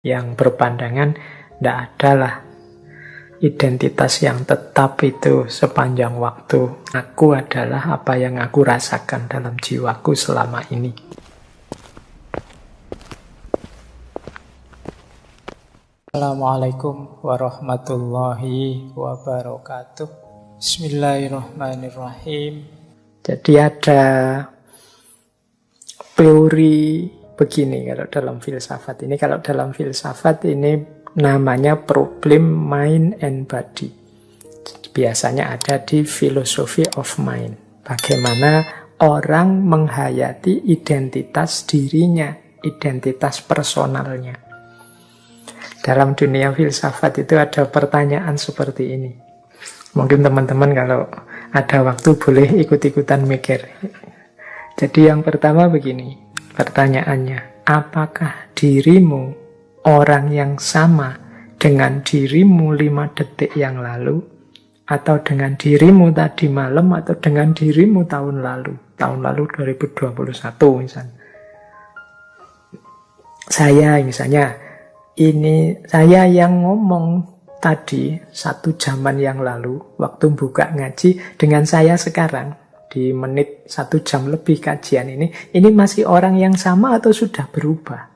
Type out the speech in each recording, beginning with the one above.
yang berpandangan tidak adalah identitas yang tetap itu sepanjang waktu. Aku adalah apa yang aku rasakan dalam jiwaku selama ini. Assalamualaikum warahmatullahi wabarakatuh. Bismillahirrahmanirrahim. Jadi ada teori begini kalau dalam filsafat ini. Kalau dalam filsafat ini namanya problem mind and body. Biasanya ada di philosophy of mind. Bagaimana orang menghayati identitas dirinya, identitas personalnya. Dalam dunia filsafat itu ada pertanyaan seperti ini. Mungkin teman-teman kalau ada waktu boleh ikut-ikutan mikir. Jadi yang pertama begini, pertanyaannya, apakah dirimu orang yang sama dengan dirimu 5 detik yang lalu, atau dengan dirimu tadi malam, atau dengan dirimu tahun lalu 2021 misalnya. Saya yang ngomong tadi 1 jaman yang lalu waktu buka ngaji, dengan saya sekarang di menit 1 jam lebih kajian ini masih orang yang sama atau sudah berubah?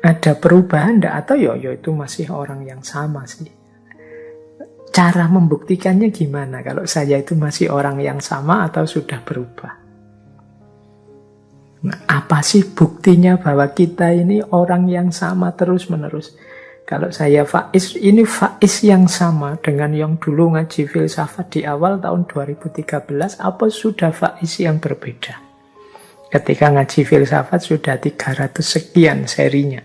Ada perubahan enggak? Atau ya itu masih orang yang sama sih? Cara membuktikannya gimana kalau saya itu masih orang yang sama atau sudah berubah? Nah, apa sih buktinya bahwa kita ini orang yang sama terus-menerus? Kalau saya Faiz, ini Faiz yang sama dengan yang dulu ngaji filsafat di awal tahun 2013, apa sudah Faiz yang berbeda? Ketika ngaji filsafat sudah 300 sekian serinya.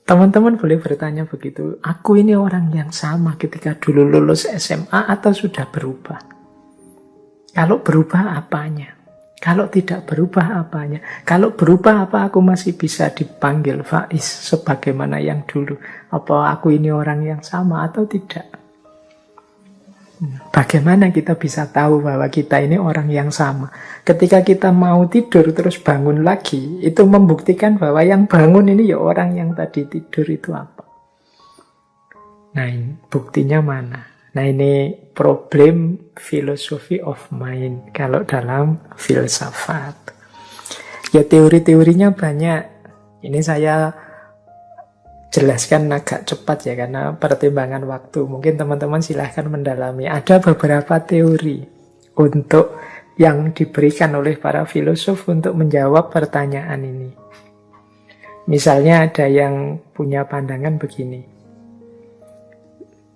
Teman-teman boleh bertanya begitu, aku ini orang yang sama ketika dulu lulus SMA atau sudah berubah? Kalau berubah apanya? Kalau tidak berubah apanya? Kalau berubah apa aku masih bisa dipanggil Faiz sebagaimana yang dulu? Apa aku ini orang yang sama atau tidak? Bagaimana kita bisa tahu bahwa kita ini orang yang sama? Ketika kita mau tidur terus bangun lagi, itu membuktikan bahwa yang bangun ini ya orang yang tadi tidur itu apa? Nah, ini buktinya mana? Nah, ini problem philosophy of mind kalau dalam filsafat. Ya teori-teorinya banyak. Ini saya jelaskan agak cepat ya karena pertimbangan waktu. Mungkin teman-teman silahkan mendalami. Ada beberapa teori untuk yang diberikan oleh para filosof untuk menjawab pertanyaan ini. Misalnya ada yang punya pandangan begini.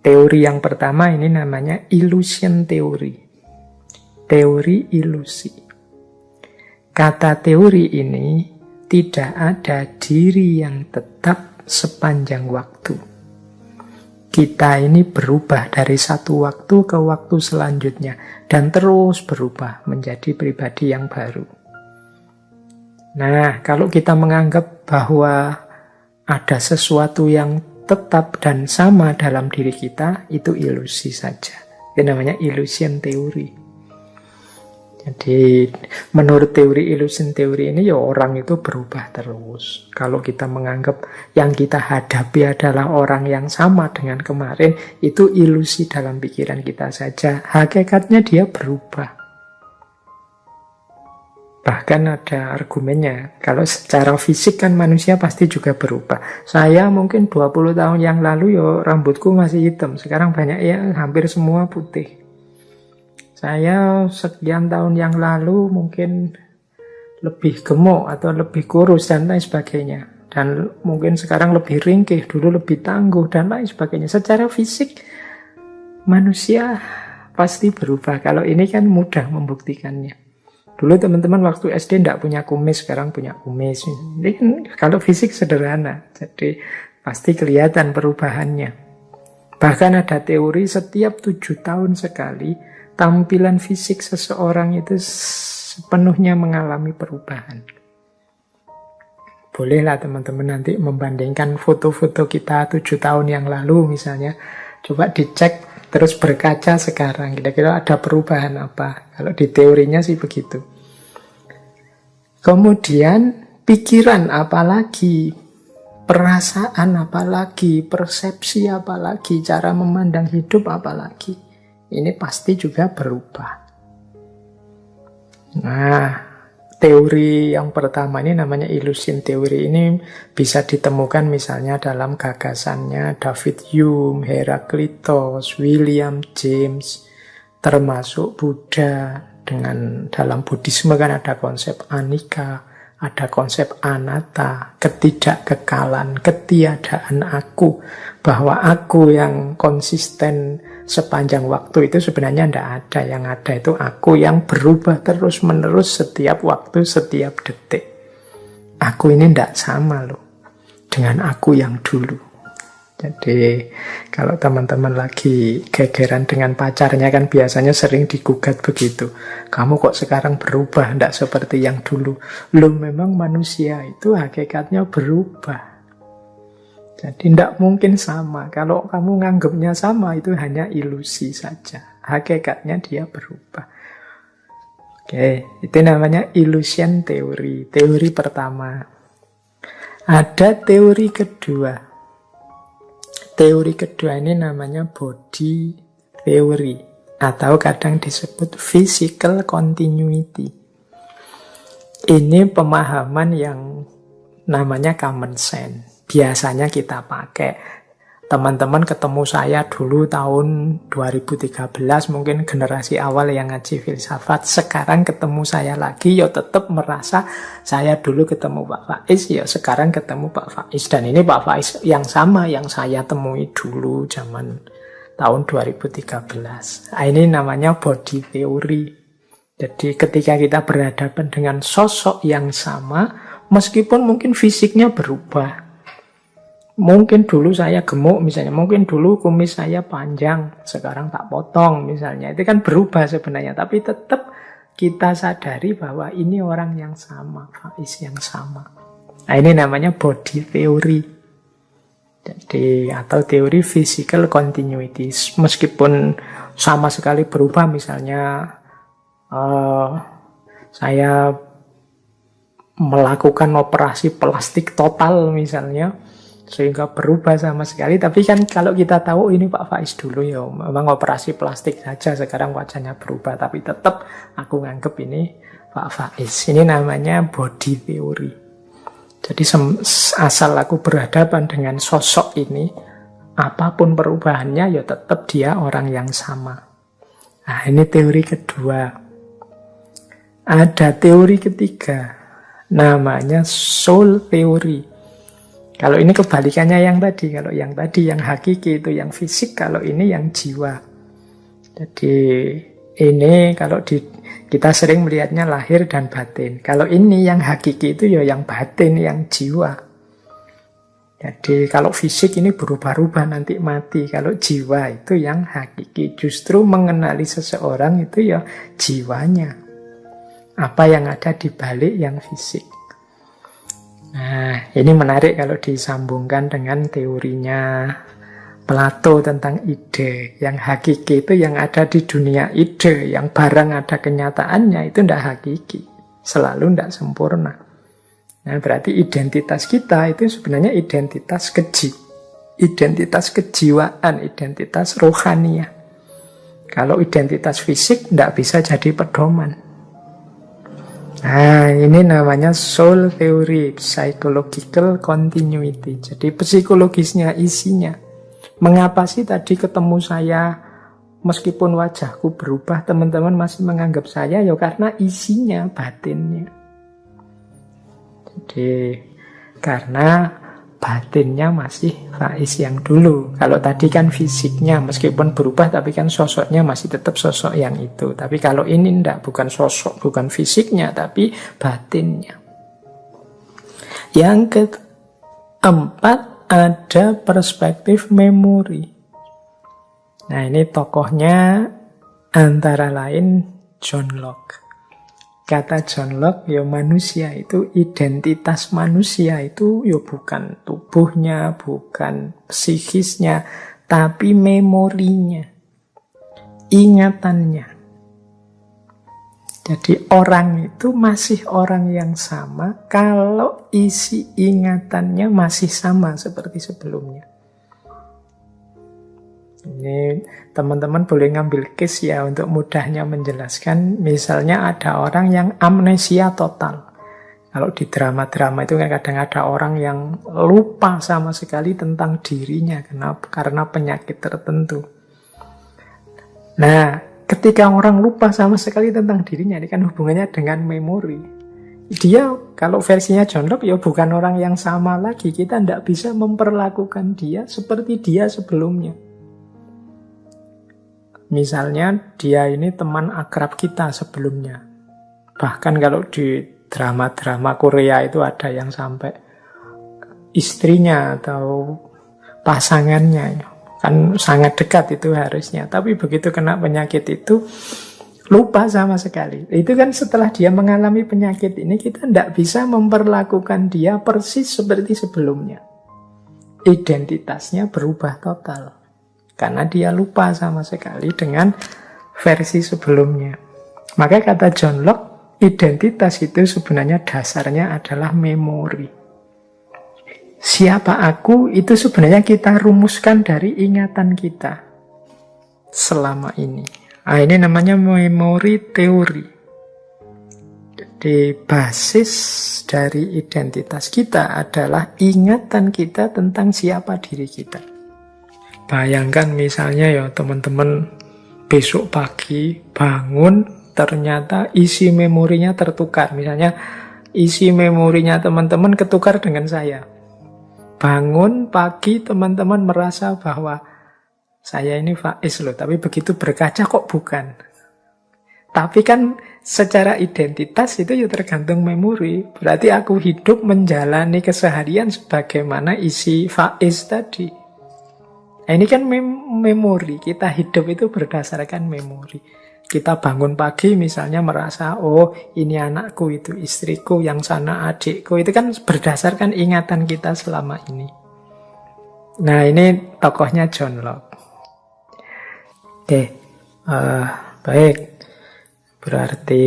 Teori yang pertama ini namanya illusion theory. Teori ilusi. Kata teori ini tidak ada diri yang tetap sepanjang waktu. Kita ini berubah dari satu waktu ke waktu selanjutnya dan terus berubah menjadi pribadi yang baru. Nah, kalau kita menganggap bahwa ada sesuatu yang tetap dan sama dalam diri kita, itu ilusi saja. Itu namanya illusion theory. Jadi menurut teori illusion teori ini ya orang itu berubah terus. Kalau kita menganggap yang kita hadapi adalah orang yang sama dengan kemarin, itu ilusi dalam pikiran kita saja. Hakikatnya dia berubah. Bahkan ada argumennya, kalau secara fisik kan manusia pasti juga berubah. Saya mungkin 20 tahun yang lalu ya rambutku masih hitam, sekarang banyak ya hampir semua putih. Saya sekian tahun yang lalu mungkin lebih gemuk atau lebih kurus dan lain sebagainya. Dan mungkin sekarang lebih ringkih, dulu lebih tangguh dan lain sebagainya. Secara fisik manusia pasti berubah. Kalau ini kan mudah membuktikannya. Dulu teman-teman waktu SD tidak punya kumis, sekarang punya kumis. Ini kan kalau fisik sederhana, jadi pasti kelihatan perubahannya. Bahkan ada teori setiap 7 tahun sekali tampilan fisik seseorang itu sepenuhnya mengalami perubahan. Bolehlah teman-teman nanti membandingkan foto-foto kita 7 tahun yang lalu misalnya. Coba dicek terus berkaca sekarang. Kira-kira ada perubahan apa? Kalau di teorinya sih begitu. Kemudian pikiran apa lagi perasaan apalagi, persepsi apalagi, cara memandang hidup apalagi. Ini pasti juga berubah. Nah, teori yang pertama ini namanya illusion teori. Ini bisa ditemukan misalnya dalam gagasannya David Hume, Heraclitus, William James, termasuk Buddha. Dengan dalam Buddhisme kan ada konsep anicca, ada konsep anatta, ketidakkekalan, ketiadaan aku. Bahwa aku yang konsisten sepanjang waktu itu sebenarnya tidak ada. Yang ada itu aku yang berubah terus-menerus setiap waktu, setiap detik. Aku ini tidak sama loh dengan aku yang dulu. Jadi kalau teman-teman lagi gegeran dengan pacarnya kan biasanya sering digugat begitu. Kamu kok sekarang berubah, tidak seperti yang dulu. Loh, memang manusia itu hakikatnya berubah. Jadi tidak mungkin sama. Kalau kamu nganggapnya sama, itu hanya ilusi saja. Hakikatnya dia berubah. Oke, itu namanya illusion teori. Teori pertama. Ada teori kedua. Teori kedua ini namanya body theory. Atau kadang disebut physical continuity. Ini pemahaman yang namanya common sense. Biasanya kita pakai. Teman-teman ketemu saya dulu tahun 2013, mungkin generasi awal yang ngaji filsafat. Sekarang ketemu saya lagi, ya tetap merasa saya dulu ketemu Pak Faiz, ya sekarang ketemu Pak Faiz. Dan ini Pak Faiz yang sama yang saya temui dulu zaman tahun 2013. Nah, ini namanya body theory. Jadi ketika kita berhadapan dengan sosok yang sama, meskipun mungkin fisiknya berubah. Mungkin dulu saya gemuk misalnya, mungkin dulu kumis saya panjang, sekarang tak potong misalnya. Itu kan berubah sebenarnya, tapi tetap kita sadari bahwa ini orang yang sama, Faiz yang sama. Nah, ini namanya body theory. Jadi, atau teori physical continuity. Meskipun sama sekali berubah, misalnya saya melakukan operasi plastik total misalnya, sehingga berubah sama sekali. Tapi kan kalau kita tahu ini Pak Faiz dulu ya memang operasi plastik saja, sekarang wajahnya berubah, tapi tetap aku nganggep ini Pak Faiz. Ini namanya body theory. Jadi asal aku berhadapan dengan sosok ini, apapun perubahannya ya tetap dia orang yang sama. Nah, ini teori kedua. Ada teori ketiga, namanya soul theory. Kalau ini kebalikannya yang tadi. Kalau yang tadi yang hakiki itu yang fisik, kalau ini yang jiwa. Jadi ini kalau kita sering melihatnya lahir dan batin. Kalau ini yang hakiki itu ya yang batin, yang jiwa. Jadi kalau fisik ini berubah-ubah nanti mati. Kalau jiwa itu yang hakiki. Justru mengenali seseorang itu ya jiwanya. Apa yang ada di balik yang fisik. Nah, ini menarik kalau disambungkan dengan teorinya Plato tentang ide. Yang hakiki itu yang ada di dunia ide, yang barang ada kenyataannya itu tidak hakiki, selalu tidak sempurna. Nah, berarti identitas kita itu sebenarnya identitas identitas kejiwaan, identitas rohaniah. Kalau identitas fisik tidak bisa jadi pedoman. Nah, ini namanya soul theory, psychological continuity. Jadi psikologisnya, isinya. Mengapa sih tadi ketemu saya, meskipun wajahku berubah, teman-teman masih menganggap saya? Ya karena isinya, batinnya. Jadi, karena batinnya masih Faiz yang dulu. Kalau tadi kan fisiknya, meskipun berubah, tapi kan sosoknya masih tetap sosok yang itu. Tapi kalau ini enggak, bukan sosok, bukan fisiknya, tapi batinnya. Yang keempat, ada perspektif memori. Nah, ini tokohnya antara lain John Locke. Kata John Locke, ya manusia itu, identitas manusia itu ya bukan tubuhnya, bukan psikisnya, tapi memorinya, ingatannya. Jadi orang itu masih orang yang sama kalau isi ingatannya masih sama seperti sebelumnya. Ini teman-teman boleh ngambil case ya untuk mudahnya menjelaskan. Misalnya ada orang yang amnesia total. Kalau di drama-drama itu kan kadang ada orang yang lupa sama sekali tentang dirinya karena penyakit tertentu. Nah, ketika orang lupa sama sekali tentang dirinya, ini kan hubungannya dengan memori. Dia, kalau versinya John Locke, ya bukan orang yang sama lagi. Kita tidak bisa memperlakukan dia seperti dia sebelumnya. Misalnya, dia ini teman akrab kita sebelumnya. Bahkan kalau di drama-drama Korea itu ada yang sampai istrinya atau pasangannya. Kan sangat dekat itu harusnya. Tapi begitu kena penyakit itu, lupa sama sekali. Itu kan setelah dia mengalami penyakit ini, kita tidak bisa memperlakukan dia persis seperti sebelumnya. Identitasnya berubah total. Karena dia lupa sama sekali dengan versi sebelumnya. Maka kata John Locke, identitas itu sebenarnya dasarnya adalah memori. Siapa aku itu sebenarnya kita rumuskan dari ingatan kita selama ini. Nah, ini namanya memori teori. Jadi basis dari identitas kita adalah ingatan kita tentang siapa diri kita. Bayangkan misalnya ya teman-teman besok pagi bangun ternyata isi memorinya tertukar. Misalnya isi memorinya teman-teman ketukar dengan saya. Bangun pagi teman-teman merasa bahwa saya ini Faiz loh, tapi begitu berkaca kok bukan. Tapi kan secara identitas itu ya tergantung memori. Berarti aku hidup menjalani keseharian sebagaimana isi Faiz tadi. Nah, ini kan memori. Kita hidup itu berdasarkan memori. Kita bangun pagi misalnya merasa, oh ini anakku, itu istriku, yang sana adikku. Itu kan berdasarkan ingatan kita selama ini. Nah, ini tokohnya John Locke. Oke, baik. Berarti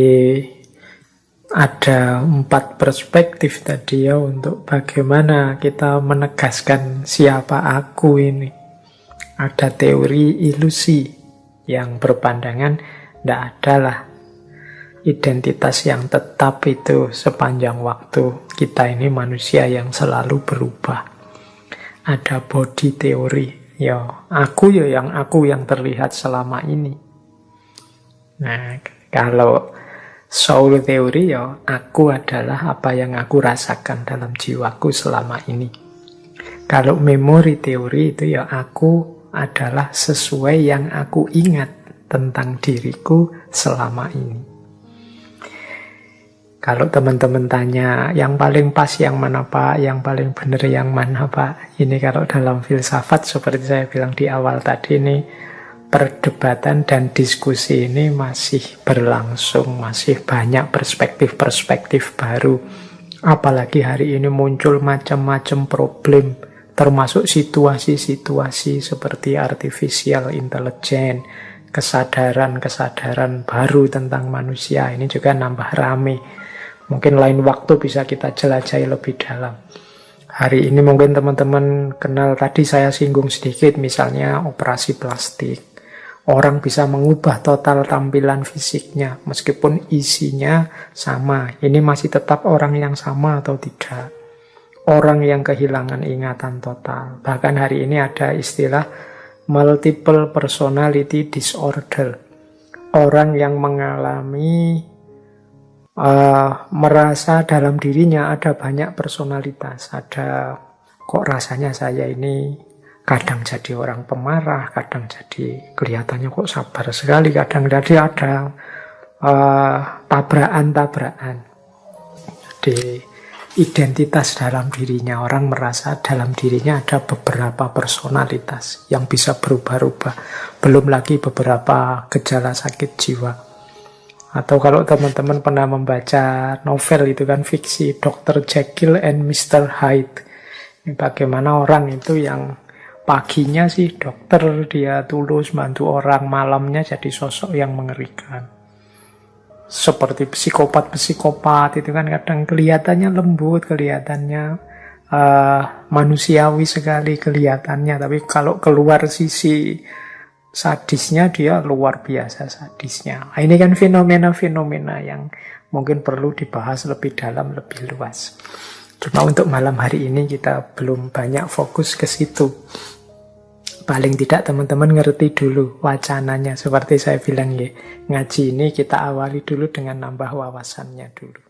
ada 4 perspektif tadi ya untuk bagaimana kita menegaskan siapa aku ini. Ada teori ilusi yang berpandangan tidak adalah identitas yang tetap itu sepanjang waktu. Kita ini manusia yang selalu berubah. Ada body teori, ya aku yang terlihat selama ini. Nah, kalau soul teori, ya aku adalah apa yang aku rasakan dalam jiwaku selama ini. Kalau memory teori itu ya aku adalah sesuai yang aku ingat tentang diriku selama ini. Kalau teman-teman tanya yang paling pas yang mana Pak, yang paling benar yang mana Pak, ini kalau dalam filsafat seperti saya bilang di awal tadi, ini perdebatan dan diskusi ini masih berlangsung, masih banyak perspektif-perspektif baru. Apalagi hari ini muncul macam-macam problem, termasuk situasi-situasi seperti artificial intelligence, kesadaran-kesadaran baru tentang manusia. Ini juga nambah rame. Mungkin lain waktu bisa kita jelajahi lebih dalam. Hari ini mungkin teman-teman kenal, tadi saya singgung sedikit, misalnya operasi plastik. Orang bisa mengubah total tampilan fisiknya, meskipun isinya sama. Ini masih tetap orang yang sama atau tidak? Orang yang kehilangan ingatan total. Bahkan hari ini ada istilah multiple personality disorder. Orang yang mengalami merasa dalam dirinya ada banyak personalitas. Ada kok rasanya saya ini kadang jadi orang pemarah, kadang jadi kelihatannya kok sabar sekali, kadang jadi ada tabrakan-tabrakan. Jadi identitas dalam dirinya, orang merasa dalam dirinya ada beberapa personalitas yang bisa berubah-ubah. Belum lagi beberapa gejala sakit jiwa. Atau kalau teman-teman pernah membaca novel itu kan fiksi, Dr. Jekyll and Mr. Hyde. Ini bagaimana orang itu yang paginya sih dokter, dia tulus bantu orang, malamnya jadi sosok yang mengerikan. seperti psikopat-psikopat itu kan kadang kelihatannya lembut, kelihatannya manusiawi sekali kelihatannya, tapi kalau keluar sisi sadisnya dia luar biasa sadisnya. Nah, ini kan fenomena-fenomena yang mungkin perlu dibahas lebih dalam, lebih luas. Cuma untuk malam hari ini kita belum banyak fokus ke situ. Paling tidak teman-teman ngerti dulu wacananya. Seperti saya bilang ya, ngaji ini kita awali dulu dengan nambah wawasannya dulu.